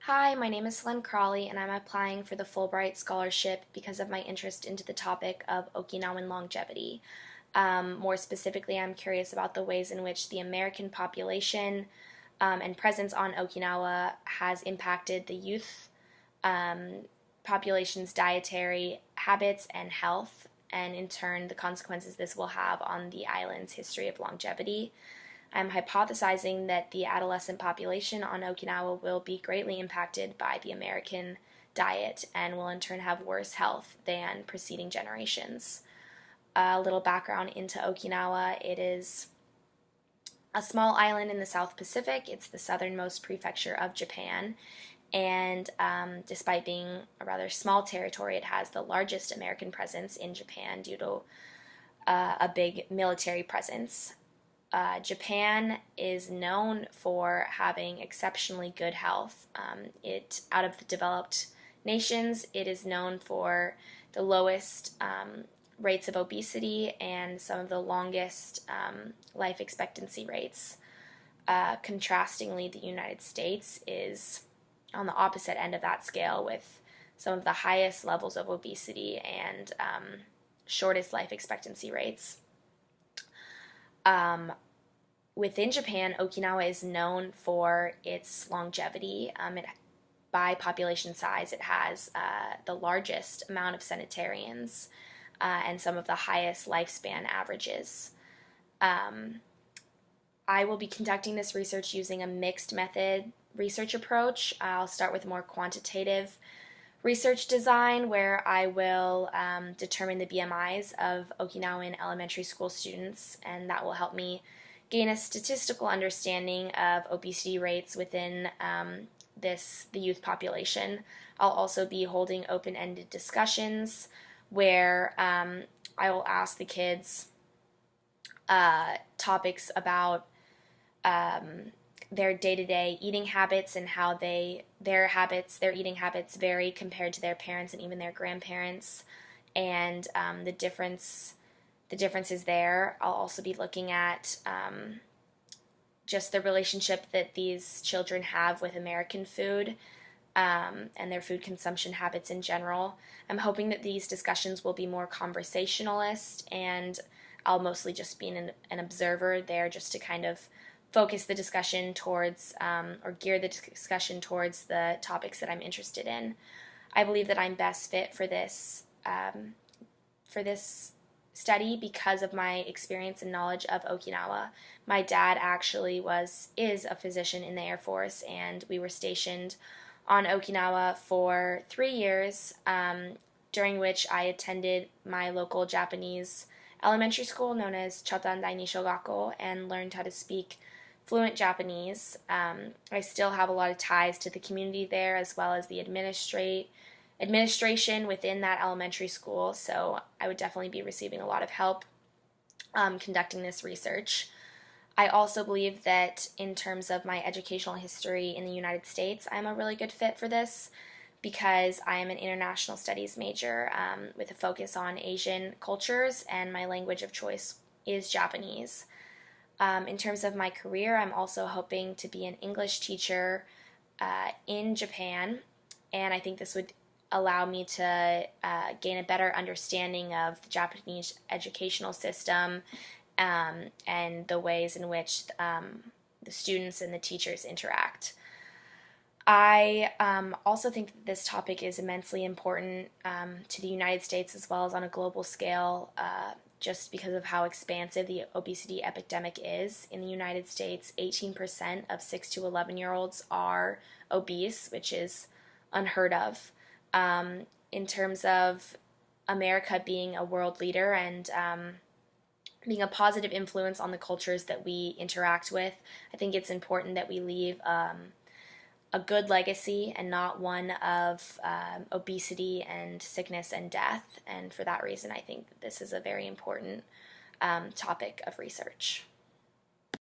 Hi, my name is Len Crawley, and I'm applying for the Fulbright Scholarship because of my interest into the topic of Okinawan longevity. More specifically, I'm curious about the ways in which the American population and presence on Okinawa has impacted the youth population's dietary habits and health, and in turn, the consequences this will have on the island's history of longevity. I'm hypothesizing that the adolescent population on Okinawa will be greatly impacted by the American diet and will in turn have worse health than preceding generations. A little background into Okinawa: it is a small island in the South Pacific. It's the southernmost prefecture of Japan, and despite being a rather small territory, it has the largest American presence in Japan due to a big military presence. Japan is known for having exceptionally good health. Out of the developed nations, it is known for the lowest rates of obesity and some of the longest life expectancy rates. Contrastingly, the United States is on the opposite end of that scale with some of the highest levels of obesity and shortest life expectancy rates. Within Japan, Okinawa is known for its longevity. By population size, it has the largest amount of centenarians and some of the highest lifespan averages. I will be conducting this research using a mixed method research approach. I'll start with more quantitative research design, where I will determine the BMIs of Okinawan elementary school students, and that will help me gain a statistical understanding of obesity rates within the youth population. I'll also be holding open-ended discussions where I will ask the kids topics about their day-to-day eating habits and how their eating habits vary compared to their parents and even their grandparents, and the differences there. I'll also be looking at just the relationship that these children have with American food and their food consumption habits in general. I'm hoping that these discussions will be more conversationalist, and I'll mostly just be an observer there, just to kind of focus the discussion towards or gear the discussion towards the topics that I'm interested in. I believe that I'm best fit for this study because of my experience and knowledge of Okinawa. My dad actually is a physician in the Air Force, and we were stationed on Okinawa for 3 years, during which I attended my local Japanese elementary school known as Chotan Daini Shogakko and learned how to speak fluent Japanese. I still have a lot of ties to the community there, as well as the administration within that elementary school, so I would definitely be receiving a lot of help conducting this research. I also believe that in terms of my educational history in the United States, I'm a really good fit for this because I am an international studies major with a focus on Asian cultures, and my language of choice is Japanese. In terms of my career, I'm also hoping to be an English teacher in Japan, and I think this would allow me to gain a better understanding of the Japanese educational system and the ways in which the students and the teachers interact. I also think that this topic is immensely important to the United States as well as on a global scale, just because of how expansive the obesity epidemic is. In the United States, 18% of 6 to 11-year-olds are obese, which is unheard of. In terms of America being a world leader and being a positive influence on the cultures that we interact with, I think it's important that we leave a good legacy and not one of obesity and sickness and death. And for that reason, I think that this is a very important topic of research.